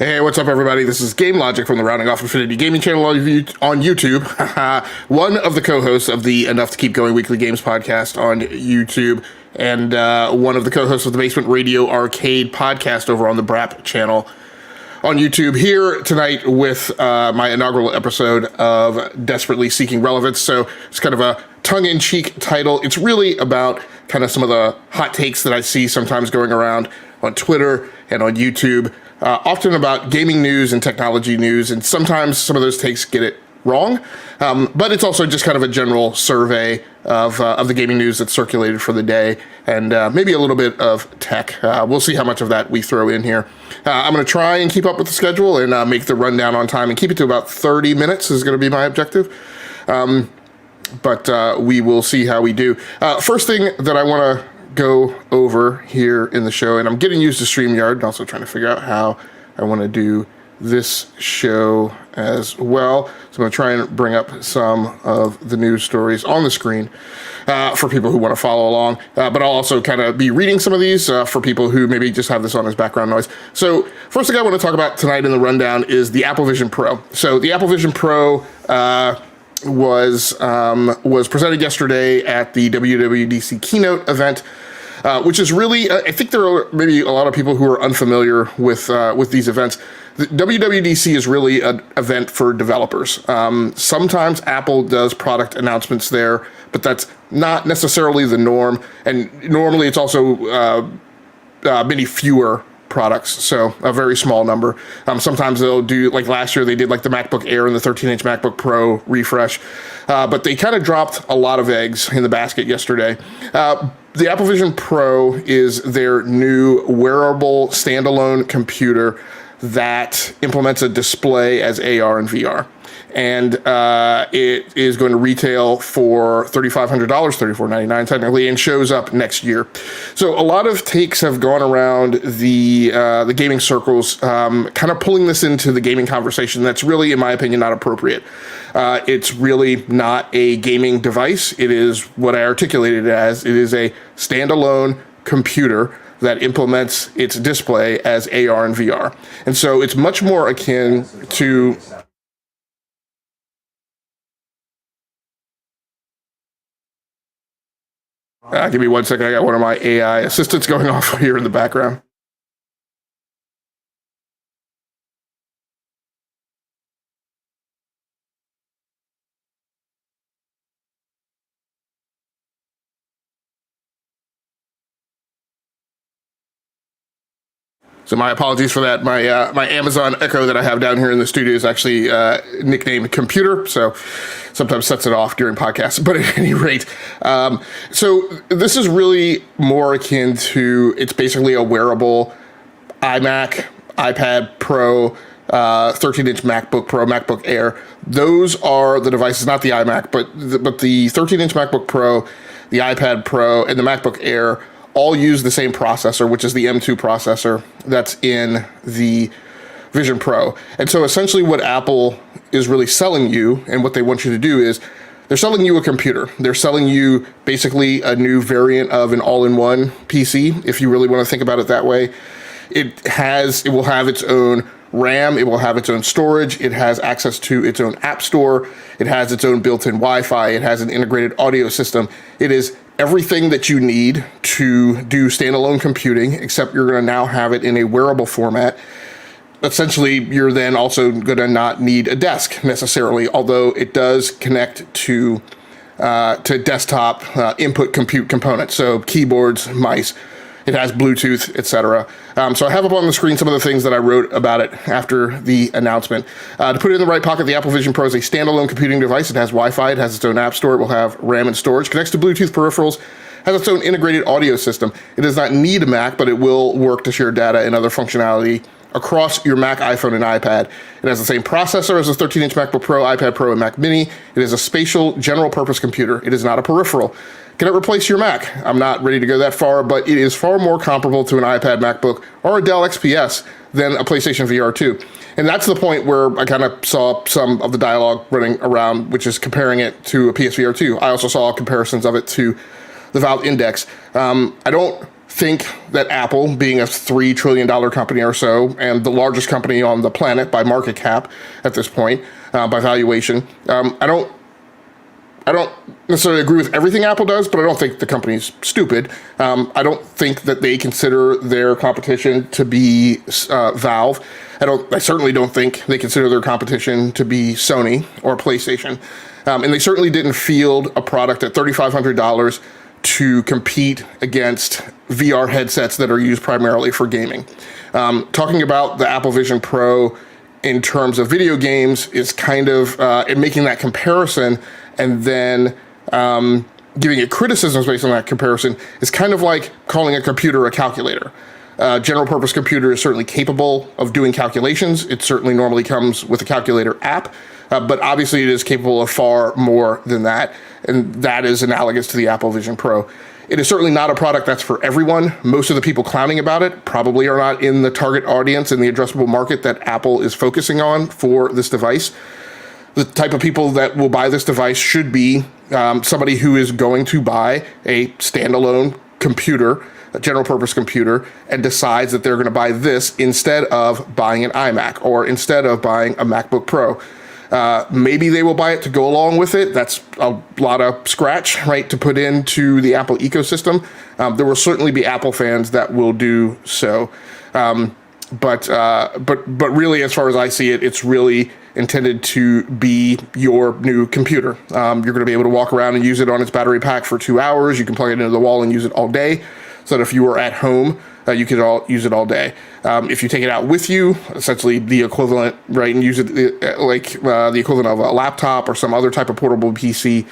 Hey, what's up, everybody? This is Game Logic from the Rounding Off Infinity Gaming channel on YouTube. One of the co-hosts of the Enough to Keep Going Weekly Games podcast on YouTube, and one of the co-hosts of the Basement Radio Arcade podcast over on the BRAP channel on YouTube, here tonight with my inaugural episode of Desperately Seeking Relevance. So it's kind of a tongue-in-cheek title. It's really about kind of some of the hot takes that I see sometimes going around on Twitter and on YouTube, often about gaming news and technology news, and sometimes some of those takes get it wrong. But it's also just kind of a general survey of the gaming news that's circulated for the day, and maybe a little bit of tech. We'll see how much of that we throw in here. I'm going to try and keep up with the schedule and make the rundown on time and keep it to about 30 minutes is going to be my objective. But we will see how we do. First thing that I want to go over here in the show, and I'm getting used to StreamYard and also trying to figure out how I want to do this show as well. So I'm going to try and bring up some of the news stories on the screen for people who want to follow along. But I'll also kind of be reading some of these for people who maybe just have this on as background noise. So first thing I want to talk about tonight in the rundown is the Apple Vision Pro. So the Apple Vision Pro was presented yesterday at the WWDC keynote event, which is really, I think there are maybe a lot of people who are unfamiliar with these events. The WWDC is really an event for developers. Sometimes Apple does product announcements there, but that's not necessarily the norm. And normally it's also many fewer products, so a very small number. Sometimes they'll do, like last year they did like the MacBook Air and the 13-inch MacBook Pro refresh, but they kind of dropped a lot of eggs in the basket yesterday. The Apple Vision Pro is their new wearable standalone computer that implements a display as AR and VR. And it is going to retail for $3,500, $3,499 technically, and shows up next year. So a lot of takes have gone around the gaming circles, kind of pulling this into the gaming conversation. That's really, in my opinion, not appropriate. It's really not a gaming device. It is what I articulated it as. It is a standalone computer that implements its display as AR and VR. And so it's much more akin to... give me 1 second. I got one of my AI assistants going off here in the background. So my apologies for that. My Amazon Echo that I have down here in the studio is actually nicknamed Computer, so sometimes sets it off during podcasts. But at any rate, so this is really more akin to, it's basically a wearable iMac, iPad Pro, 13-inch MacBook Pro, MacBook Air. Those are the devices, not the iMac, but the 13-inch MacBook Pro, the iPad Pro, and the MacBook Air all use the same processor, which is the M2 processor that's in the Vision Pro. And so essentially what Apple is really selling you, and what they want you to do, is they're selling you a computer. They're selling you basically a new variant of an all-in-one PC, if you really want to think about it that way. It will have its own RAM, it will have its own storage, it has access to its own app store, it has its own built-in Wi-Fi, it has an integrated audio system. It is everything that you need to do standalone computing, except you're going to now have it in a wearable format. Essentially, you're then also going to not need a desk necessarily, although it does connect to desktop input compute components, so keyboards, mice. It has Bluetooth, etc. So I have up on the screen some of the things that I wrote about it after the announcement. To put it in the right pocket, the Apple Vision Pro is a standalone computing device. It has Wi-Fi, it has its own app store, it will have RAM and storage, connects to Bluetooth peripherals, has its own integrated audio system. It does not need a Mac, but it will work to share data and other functionality across your Mac, iPhone, and iPad. It has the same processor as a 13-inch MacBook Pro, iPad Pro, and Mac Mini. It is a spatial, general-purpose computer. It is not a peripheral. Can it replace your Mac? I'm not ready to go that far, but it is far more comparable to an iPad MacBook or a Dell XPS than a PlayStation VR 2. And that's the point where I kind of saw some of the dialogue running around, which is comparing it to a PSVR 2. I also saw comparisons of it to the Valve Index. I don't think that Apple, being a $3 trillion company or so, and the largest company on the planet by market cap at this point, by valuation, I don't necessarily agree with everything Apple does, but I don't think the company's stupid. I don't think that they consider their competition to be Valve. I certainly don't think they consider their competition to be Sony or PlayStation. And they certainly didn't field a product at $3,500 to compete against VR headsets that are used primarily for gaming. Talking about the Apple Vision Pro in terms of video games is kind of, in making that comparison and then giving it criticisms based on that comparison is kind of like calling a computer a calculator. General purpose computer is certainly capable of doing calculations. It certainly normally comes with a calculator app, but obviously it is capable of far more than that. And that is analogous to the Apple Vision Pro. It is certainly not a product that's for everyone. Most of the people clowning about it probably are not in the target audience in the addressable market that Apple is focusing on for this device. The type of people that will buy this device should be somebody who is going to buy a standalone computer, a general purpose computer, and decides that they're going to buy this instead of buying an iMac or instead of buying a MacBook Pro. Maybe they will buy it to go along with it. That's a lot of scratch, right, to put into the Apple ecosystem. There will certainly be Apple fans that will do so. But really, as far as I see it, it's really intended to be your new computer. You're going to be able to walk around and use it on its battery pack for 2 hours. You can plug it into the wall and use it all day. So that if you were at home, you could use it all day. If you take it out with you, essentially the equivalent, right, and use it the equivalent of a laptop or some other type of portable PC,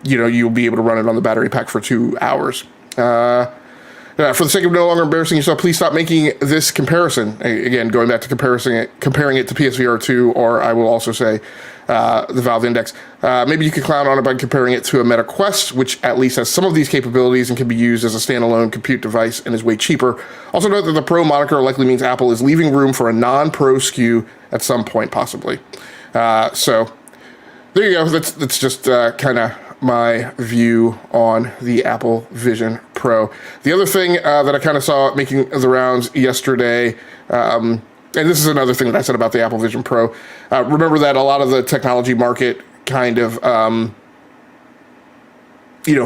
you'll be able to run it on the battery pack for 2 hours. For the sake of no longer embarrassing yourself, please stop making this comparison. Again, going back to comparing it to PSVR 2, or I will also say the Valve Index. Maybe you could clown on it by comparing it to a Meta Quest, which at least has some of these capabilities and can be used as a standalone compute device and is way cheaper. Also note that the Pro moniker likely means Apple is leaving room for a non-Pro SKU at some point, possibly. So there you go. That's just kind of my view on the Apple Vision Pro. The other thing that I kind of saw making the rounds yesterday, and this is another thing that I said about the Apple Vision Pro, remember that a lot of the technology market kind of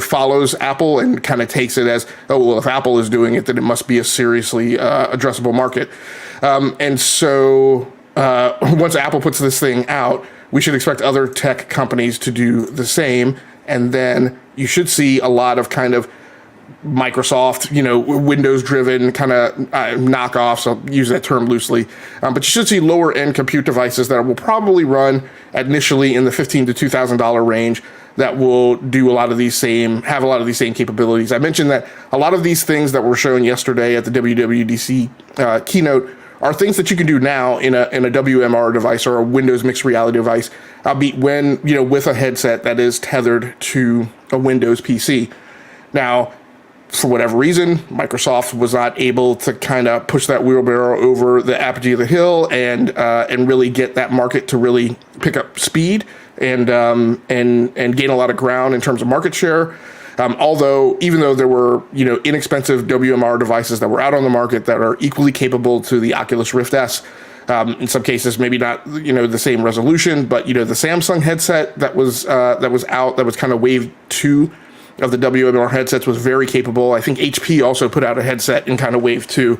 follows Apple and kind of takes it as, oh, well, if Apple is doing it, then it must be a seriously addressable market. And so once Apple puts this thing out, we should expect other tech companies to do the same. And then you should see a lot of kind of Microsoft, Windows-driven kind of knockoffs. I'll use that term loosely. But you should see lower-end compute devices that will probably run initially in the $1,500 to $2,000 range that will have a lot of these same capabilities. I mentioned that a lot of these things that were shown yesterday at the WWDC keynote are things that you can do now in a WMR device or a Windows mixed reality device, albeit with a headset that is tethered to a Windows PC. Now, for whatever reason, Microsoft was not able to kind of push that wheelbarrow over the apogee of the hill and really get that market to really pick up speed and gain a lot of ground in terms of market share. Although, even though there were, inexpensive WMR devices that were out on the market that are equally capable to the Oculus Rift S, in some cases, maybe not, the same resolution, but, the Samsung headset that was out, that was kind of wave 2 of the WMR headsets was very capable. I think HP also put out a headset in kind of wave 2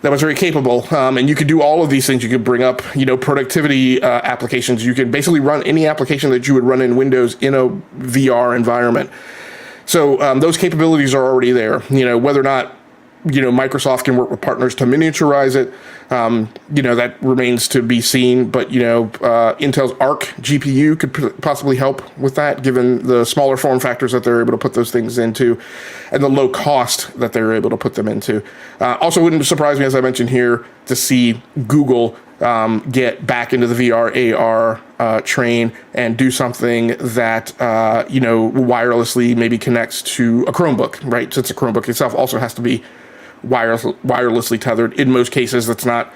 that was very capable. And you could do all of these things. You could bring up, productivity applications. You can basically run any application that you would run in Windows in a VR environment. So those capabilities are already there. Whether or not Microsoft can work with partners to miniaturize it, that remains to be seen. But Intel's Arc GPU could possibly help with that, given the smaller form factors that they're able to put those things into, and the low cost that they're able to put them into. Also, wouldn't surprise me, as I mentioned here, to see Google get back into the VR AR train and do something that wirelessly maybe connects to a Chromebook, right? Since the Chromebook itself also has to be wirelessly tethered. In most cases, that's not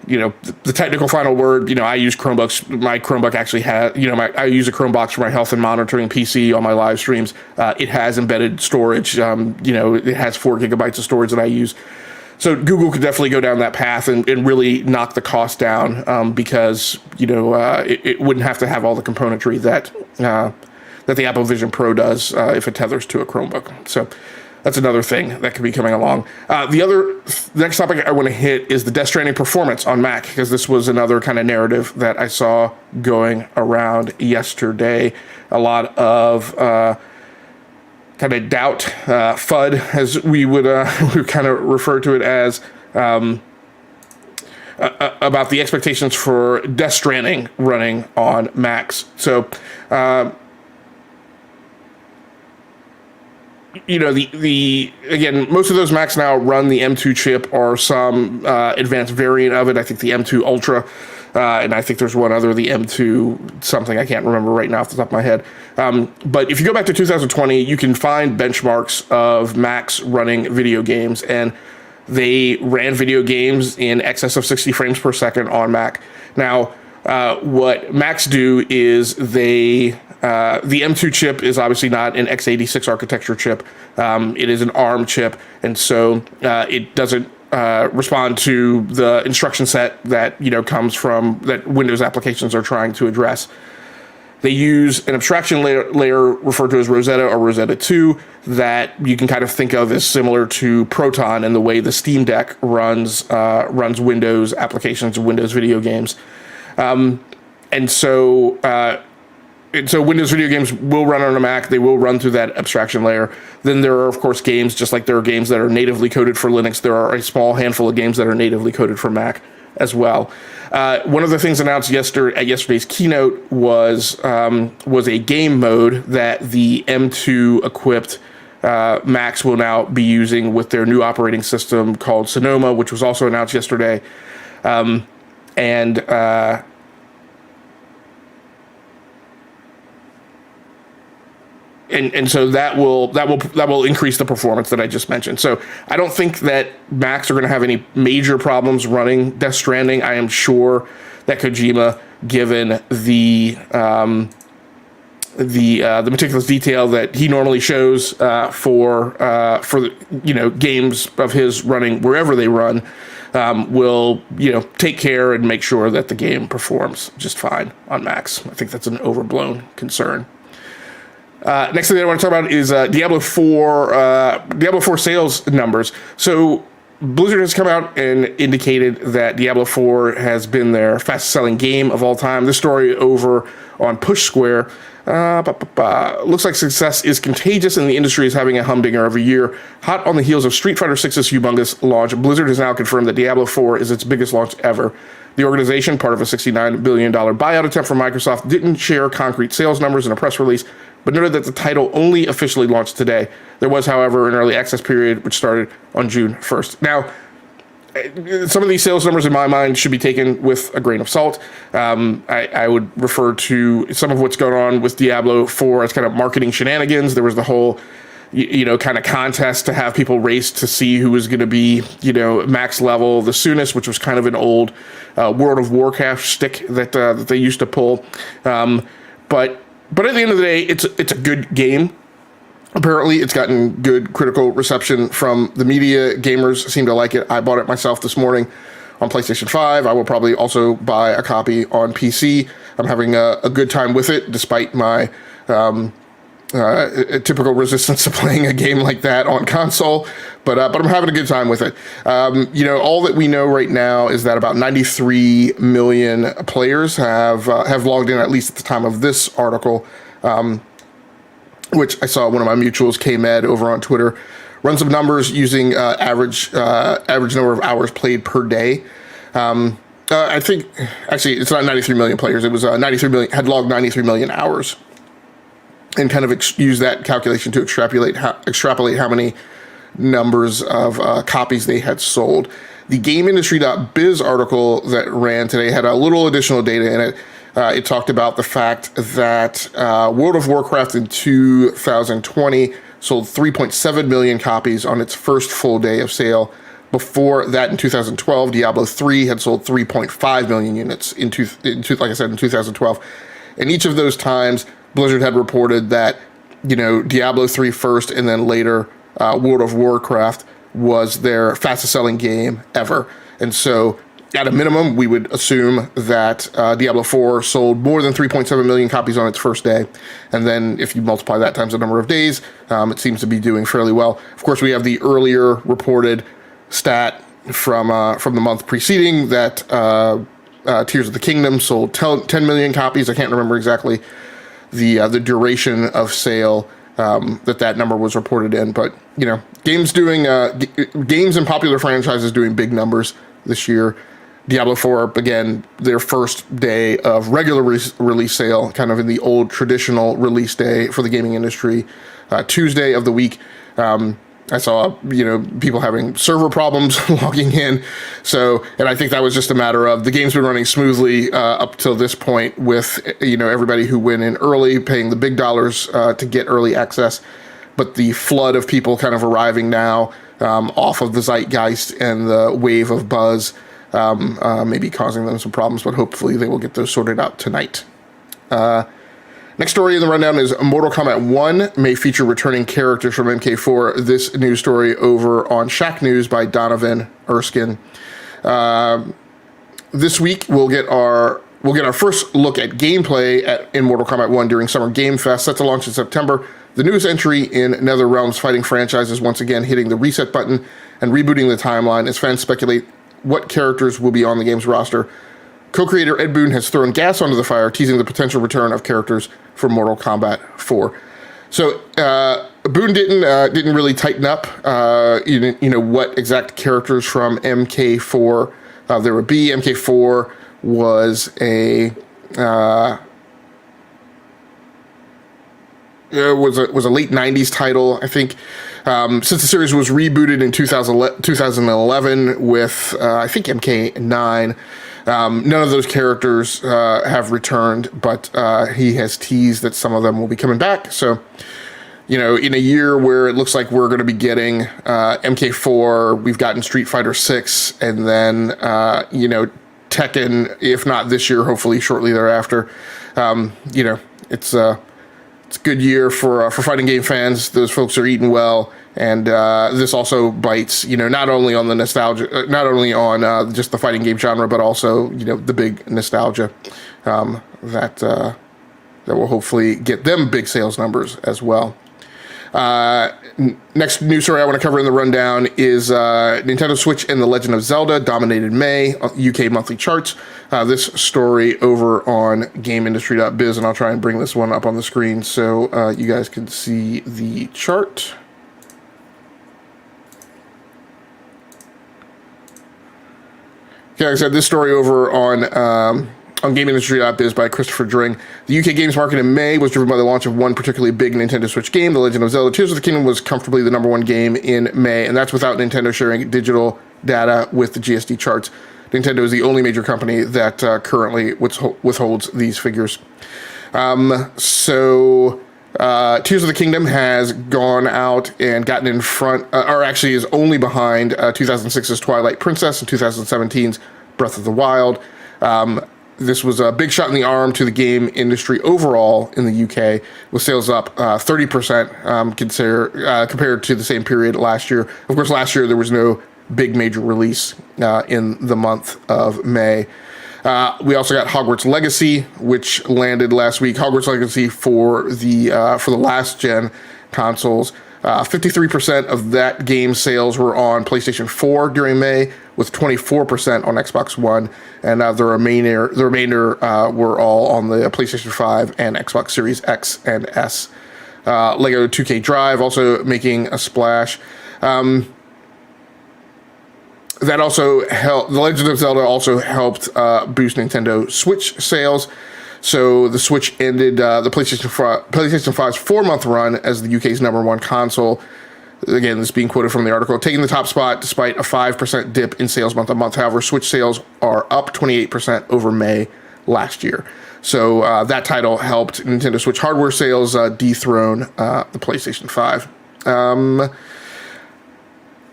the technical final word. I use Chromebooks. My Chromebook actually has, I use a Chromebox for my health and monitoring PC on my live streams. It has embedded storage. It has 4 gigabytes of storage that I use. So Google could definitely go down that path and really knock the cost down because it wouldn't have to have all the componentry that the Apple Vision Pro does if it tethers to a Chromebook. So that's another thing that could be coming along. The next topic I want to hit is the Death Stranding performance on Mac, because this was another kind of narrative that I saw going around yesterday. A lot of kind of doubt, FUD, as we would kind of refer to it as, about the expectations for Death Stranding running on Macs. So, again, most of those Macs now run the M2 chip or some advanced variant of it. I think the M2 Ultra, and I think there's one other, the M2 something, I can't remember right now off the top of my head. But if you go back to 2020, you can find benchmarks of Macs running video games, and they ran video games in excess of 60 frames per second on Mac. Now, what Macs do is the M2 chip is obviously not an x86 architecture chip. It is an ARM chip, and so it doesn't respond to the instruction set that comes from that Windows applications are trying to address. They use an abstraction layer referred to as Rosetta or Rosetta 2 that you can kind of think of as similar to Proton in the way the Steam Deck runs Windows applications and Windows video games. And so Windows video games will run on a Mac. They will run through that abstraction layer. Then there are, of course, games, just like there are games that are natively coded for Linux. There are a small handful of games that are natively coded for Mac as well. One of the things announced at yesterday's keynote was a game mode that the M2 equipped Macs will now be using with their new operating system called Sonoma, which was also announced yesterday. And so that will increase the performance that I just mentioned. So I don't think that Macs are going to have any major problems running Death Stranding. I am sure that Kojima, given the meticulous detail that he normally shows for games of his running wherever they run, will take care and make sure that the game performs just fine on Macs. I think that's an overblown concern. Next thing that I want to talk about is Diablo IV sales numbers. So Blizzard has come out and indicated that Diablo 4 has been their fastest-selling game of all time. This story over on Push Square. Looks like success is contagious and the industry is having a humdinger every year. Hot on the heels of Street Fighter VI's humongous launch, Blizzard has now confirmed that Diablo 4 is its biggest launch ever. The organization, part of a $69 billion buyout attempt from Microsoft, didn't share concrete sales numbers in a press release, but noted that the title only officially launched today. There was, however, an early access period which started on June 1st. Now, some of these sales numbers in my mind should be taken with a grain of salt. I would refer to some of what's going on with Diablo 4 as kind of marketing shenanigans. There was the whole kind of contest to have people race to see who was going to be, max level the soonest, which was kind of an old World of Warcraft shtick that they used to pull. But at the end of the day, it's a good game. Apparently, it's gotten good critical reception from the media. Gamers seem to like it. I bought it myself this morning on PlayStation 5. I will probably also buy a copy on PC. I'm having a good time with it, despite my typical resistance to playing a game like that on console. But I'm having a good time with it. All that we know right now is that about 93 million players have logged in, at least at the time of this article, which I saw one of my mutuals, KMed, over on Twitter, run some numbers using average number of hours played per day. I think, actually, it's not 93 million players. It was 93 million, had logged 93 million hours, and kind of use that calculation to extrapolate how many numbers of copies they had sold. The GameIndustry.biz article that ran today had a little additional data in it. It talked about the fact that World of Warcraft in 2020 sold 3.7 million copies on its first full day of sale. Before that, in 2012, Diablo 3 had sold 3.5 million units like I said, in 2012. And each of those times, Blizzard had reported that, Diablo 3 first and then later World of Warcraft was their fastest selling game ever. And so at a minimum, we would assume that Diablo 4 sold more than 3.7 million copies on its first day. And then if you multiply that times the number of days, it seems to be doing fairly well. Of course, we have the earlier reported stat from the month preceding that Tears of the Kingdom sold 10 million copies. I can't remember exactly the duration of sale that number was reported in, but games and popular franchises doing big numbers this year. Diablo 4, again, their first day of regular release sale, kind of in the old traditional release day for the gaming industry, Tuesday of the week. I saw, people having server problems logging in. And I think that was just a matter of the game's been running smoothly up till this point with, everybody who went in early, paying the big dollars to get early access. But the flood of people kind of arriving now off of the zeitgeist and the wave of buzz maybe causing them some problems, but hopefully they will get those sorted out tonight. Next story in the rundown is Mortal Kombat 1 may feature returning characters from MK4. This news story over on Shack News by Donovan Erskine. This week we'll get our first look at gameplay in Mortal Kombat 1 during Summer Game Fest, set to launch in September. The news entry in NetherRealm's fighting franchise is once again hitting the reset button and rebooting the timeline as fans speculate what characters will be on the game's roster. Co-creator Ed Boon has thrown gas onto the fire, teasing the potential return of characters from Mortal Kombat 4. So Boon didn't really tighten up, what exact characters from MK4 there would be. MK4 was a late 90s title, I think. Since the series was rebooted in 2011 with, I think, MK9, none of those characters have returned, but he has teased that some of them will be coming back. So, in a year where it looks like we're going to be getting MK4, we've gotten Street Fighter 6, and then, Tekken, if not this year, hopefully shortly thereafter. It's a good year for fighting game fans. Those folks are eating well, and this also bites, not only on the nostalgia, not only on just the fighting game genre, but also, the big nostalgia that will hopefully get them big sales numbers as well. Next news story I want to cover in the rundown is Nintendo Switch and The Legend of Zelda dominated May UK monthly charts. This story over on GameIndustry.biz, and I'll try and bring this one up on the screen so you guys can see the chart. Okay, like I said, this story over on GameIndustry.biz by Christopher Dring. The UK games market in May was driven by the launch of one particularly big Nintendo Switch game, The Legend of Zelda. Tears of the Kingdom was comfortably the number one game in May, and that's without Nintendo sharing digital data with the GSD charts. Nintendo is the only major company that currently withholds these figures. So Tears of the Kingdom has gone out and gotten in front, or actually is only behind 2006's Twilight Princess and 2017's Breath of the Wild. This was a big shot in the arm to the game industry overall in the UK, with sales up 30% compared to the same period last year. Of course, last year there was no big major release in the month of May. We also got Hogwarts Legacy, which landed last week. Hogwarts Legacy for the last gen consoles. 53% of that game's sales were on PlayStation 4 during May, with 24% on Xbox One, and the remainder were all on the PlayStation 5 and Xbox Series X and S. Lego 2K Drive also making a splash. That also helped. The Legend of Zelda also helped boost Nintendo Switch sales. So the Switch ended the PlayStation 5's 4-month run as the UK's number one console. Again, this being quoted from the article, taking the top spot despite a 5% dip in sales month on month. However, Switch sales are up 28% over May last year. So that title helped Nintendo Switch hardware sales dethrone the PlayStation 5.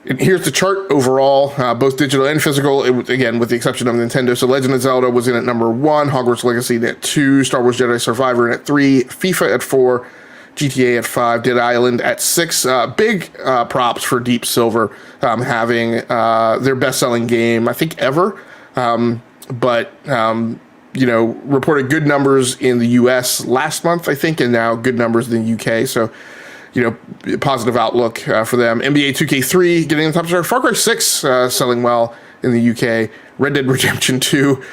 And here's the chart overall, both digital and physical, again, with the exception of Nintendo. So Legend of Zelda was in at number 1, Hogwarts Legacy at 2, Star Wars Jedi Survivor in at 3, FIFA at 4, GTA at 5, Dead Island at 6. Big props for Deep Silver having their best-selling game, I think, ever. Reported good numbers in the US last month, I think, and now good numbers in the UK. So, positive outlook for them. NBA 2K3 getting the top share. Far Cry 6 selling well in the UK. Red Dead Redemption 2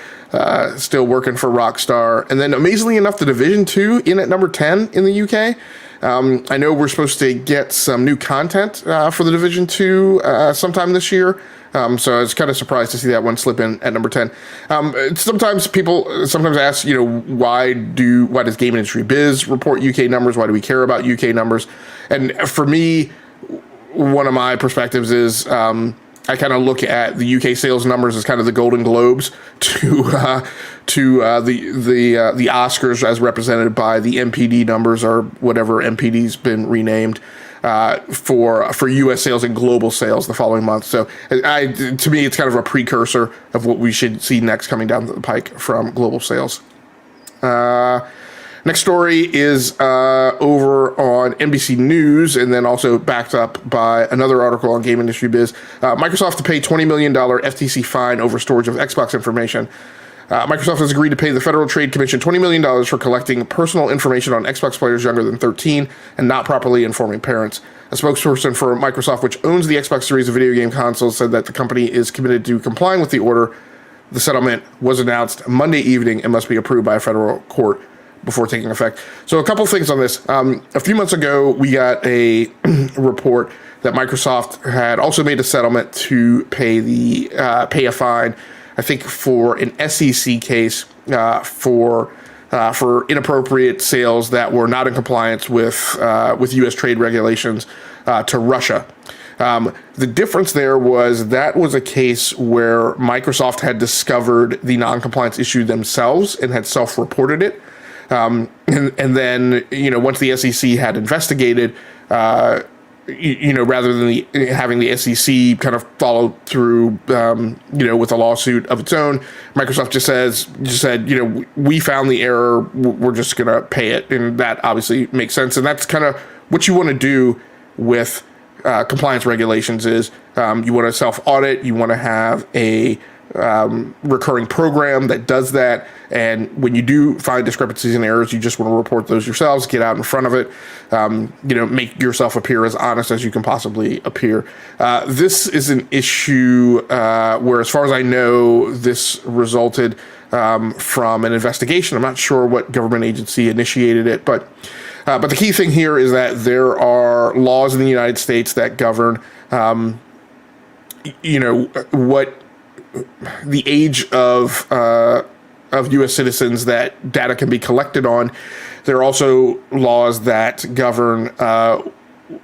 still working for Rockstar. And then, amazingly enough, The Division 2 in at number 10 in the UK. I know we're supposed to get some new content for The Division 2 sometime this year. So I was kind of surprised to see that one slip in at number 10. Sometimes people ask, why does Game Industry Biz report UK numbers? Why do we care about UK numbers? And for me, one of my perspectives is I kind of look at the UK sales numbers as kind of the Golden Globes to the Oscars as represented by the MPD numbers, or whatever MPD's been renamed. For U.S. sales and global sales the following month. So to me, it's kind of a precursor of what we should see next coming down the pike from global sales. Next story is over on NBC News, and then also backed up by another article on Game Industry Biz. Microsoft to pay $20 million FTC fine over storage of Xbox information. Microsoft has agreed to pay the Federal Trade Commission $20 million for collecting personal information on Xbox players younger than 13 and not properly informing parents. A spokesperson for Microsoft, which owns the Xbox series of video game consoles, said that the company is committed to complying with the order. The settlement was announced Monday evening and must be approved by a federal court before taking effect. So a couple things on this. A few months ago, we got a report that Microsoft had also made a settlement to pay a fine, I think, for an SEC case for inappropriate sales that were not in compliance with U.S. trade regulations to Russia. The difference there was that was a case where Microsoft had discovered the non-compliance issue themselves and had self-reported it. And then, once the SEC had investigated, rather than having the SEC kind of follow through, with a lawsuit of its own, Microsoft just said, we found the error, we're just going to pay it. And that obviously makes sense. And that's kind of what you want to do with compliance regulations is you want to self-audit, you want to have a recurring program that does that. And when you do find discrepancies and errors, you just want to report those yourselves, get out in front of it, make yourself appear as honest as you can possibly appear. This is an issue where, as far as I know, this resulted from an investigation. I'm not sure what government agency initiated it, but the key thing here is that there are laws in the United States that govern, what the age of U.S. citizens that data can be collected on. There are also laws that govern the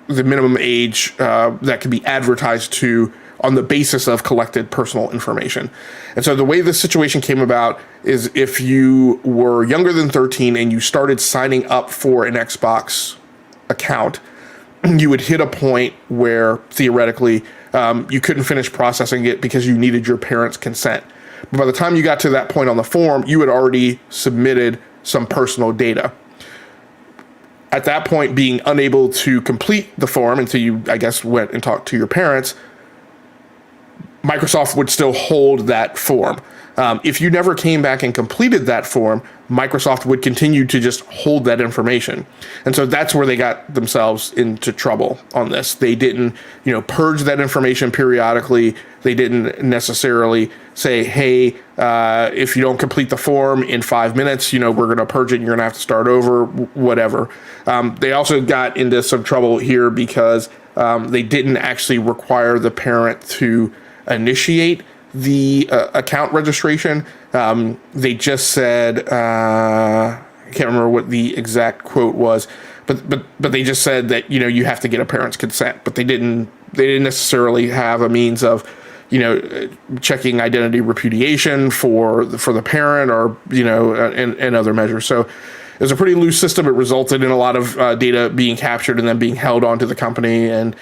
minimum age that can be advertised to on the basis of collected personal information. And so the way this situation came about is if you were younger than 13 and you started signing up for an Xbox account, you would hit a point where theoretically you couldn't finish processing it because you needed your parents' consent. But by the time you got to that point on the form, you had already submitted some personal data. At that point, being unable to complete the form until you, I guess, went and talked to your parents, Microsoft would still hold that form. If you never came back and completed that form, Microsoft would continue to just hold that information. And so that's where they got themselves into trouble on this. They didn't, purge that information periodically. They didn't necessarily say, hey, if you don't complete the form in 5 minutes, we're going to purge it and you're going to have to start over, whatever. They also got into some trouble here because they didn't actually require the parent to initiate the account registration. They just said, I can't remember what the exact quote was, but they just said that you have to get a parent's consent. But they didn't necessarily have a means of checking identity repudiation for the parent or and other measures. So it was a pretty loose system. It resulted in a lot of data being captured and then being held onto the company. And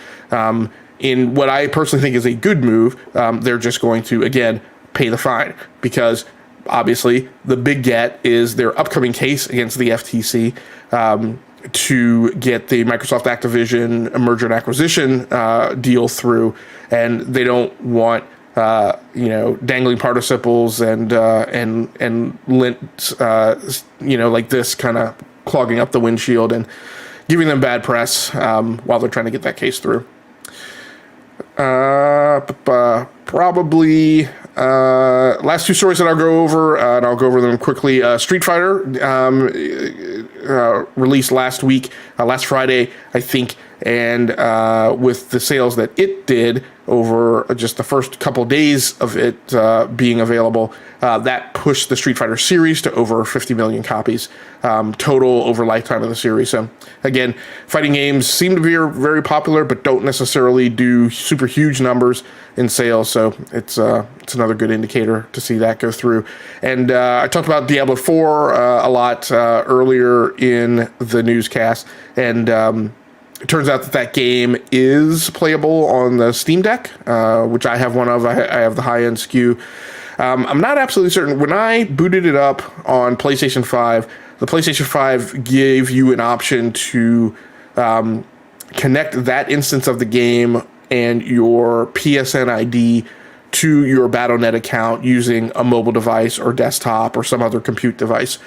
in what I personally think is a good move, they're just going to, again, pay the fine, because obviously the big get is their upcoming case against the FTC to get the Microsoft Activision merger and acquisition deal through, and they don't want dangling participles and lint, like this, kind of clogging up the windshield and giving them bad press while they're trying to get that case through. Probably last two stories that I'll go over, and I'll go over them quickly. Street Fighter released last week, last Friday, I think, and with the sales that it did over just the first couple days of it being available, that pushed the Street Fighter series to over 50 million copies total over lifetime of the series. So again, fighting games seem to be very popular, but don't necessarily do super huge numbers in sales. So it's another good indicator to see that go through. And I talked about Diablo 4 a lot earlier in the newscast, and it turns out that game is playable on the Steam Deck, which I have one of. I have the high-end SKU. I'm not absolutely certain. When I booted it up on PlayStation 5, the PlayStation 5 gave you an option to connect that instance of the game and your PSN ID to your Battle.net account using a mobile device or desktop or some other compute device.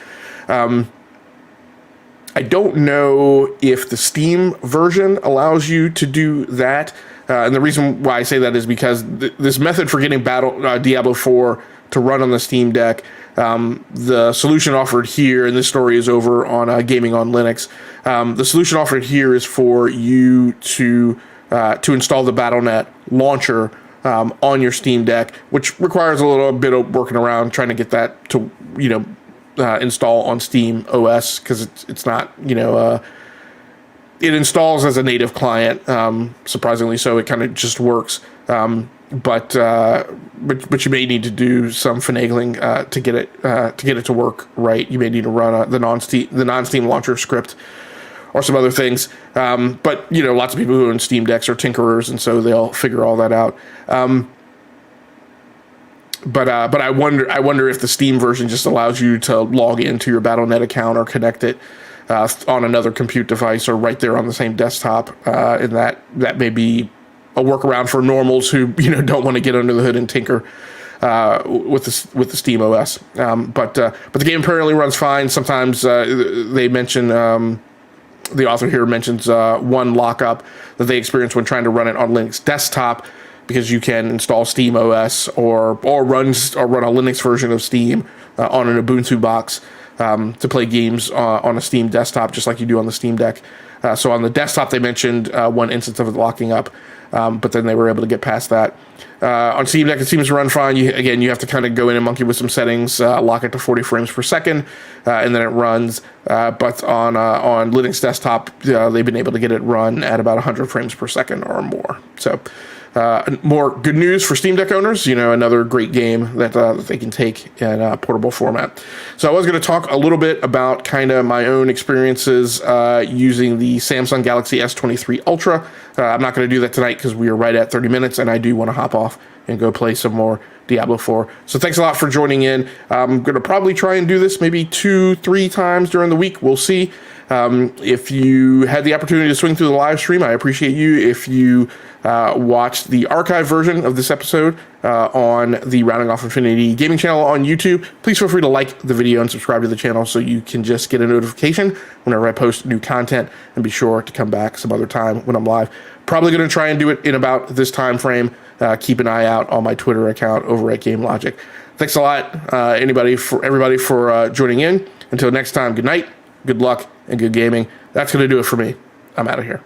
I don't know if the Steam version allows you to do that. And the reason why I say that is because this method for getting Diablo 4 to run on the Steam Deck, the solution offered here, and this story is over on Gaming on Linux, the solution offered here is for you to install the Battle.net launcher on your Steam Deck, which requires a little bit of working around trying to get that to, install on Steam OS, because it's not, it installs as a native client, surprisingly so. It kind of just works, but you may need to do some finagling to get it to work right. You may need to run the non-Steam launcher script or some other things. But lots of people who own Steam Decks are tinkerers, and so they'll figure all that out. But I wonder if the Steam version just allows you to log into your Battle.net account or connect it on another compute device or right there on the same desktop, and that may be a workaround for normals who don't want to get under the hood and tinker with the Steam OS. But the game apparently runs fine. Sometimes they mention. The author here mentions one lockup that they experience when trying to run it on Linux desktop, because you can install Steam OS or run a Linux version of Steam on an Ubuntu box to play games on a Steam desktop, just like you do on the Steam Deck. So on the desktop, they mentioned one instance of it locking up, but then they were able to get past that. On Steam Deck, it seems to run fine. You have to kind of go in and monkey with some settings, lock it to 40 frames per second, and then it runs. But on Linux desktop, they've been able to get it run at about 100 frames per second or more. So more good news for Steam Deck owners, another great game that they can take in a portable format. So I was going to talk a little bit about kind of my own experiences using the Samsung Galaxy S23 Ultra. I'm not going to do that tonight because we are right at 30 minutes, and I do want to hop off and go play some more Diablo 4. So thanks a lot for joining in. I'm going to probably try and do this maybe 2-3 times during the week. We'll see. If you had the opportunity to swing through the live stream, I appreciate you. If you watched the archive version of this episode on the Rounding Off Infinity gaming channel on YouTube, please feel free to like the video and subscribe to the channel so you can just get a notification whenever I post new content, and be sure to come back some other time when I'm live. Probably going to try and do it in about this time frame. Keep an eye out on my Twitter account over at Game Logic. Thanks a lot, everybody for joining in. Until next time, good night, good luck, and good gaming. That's going to do it for me. I'm out of here.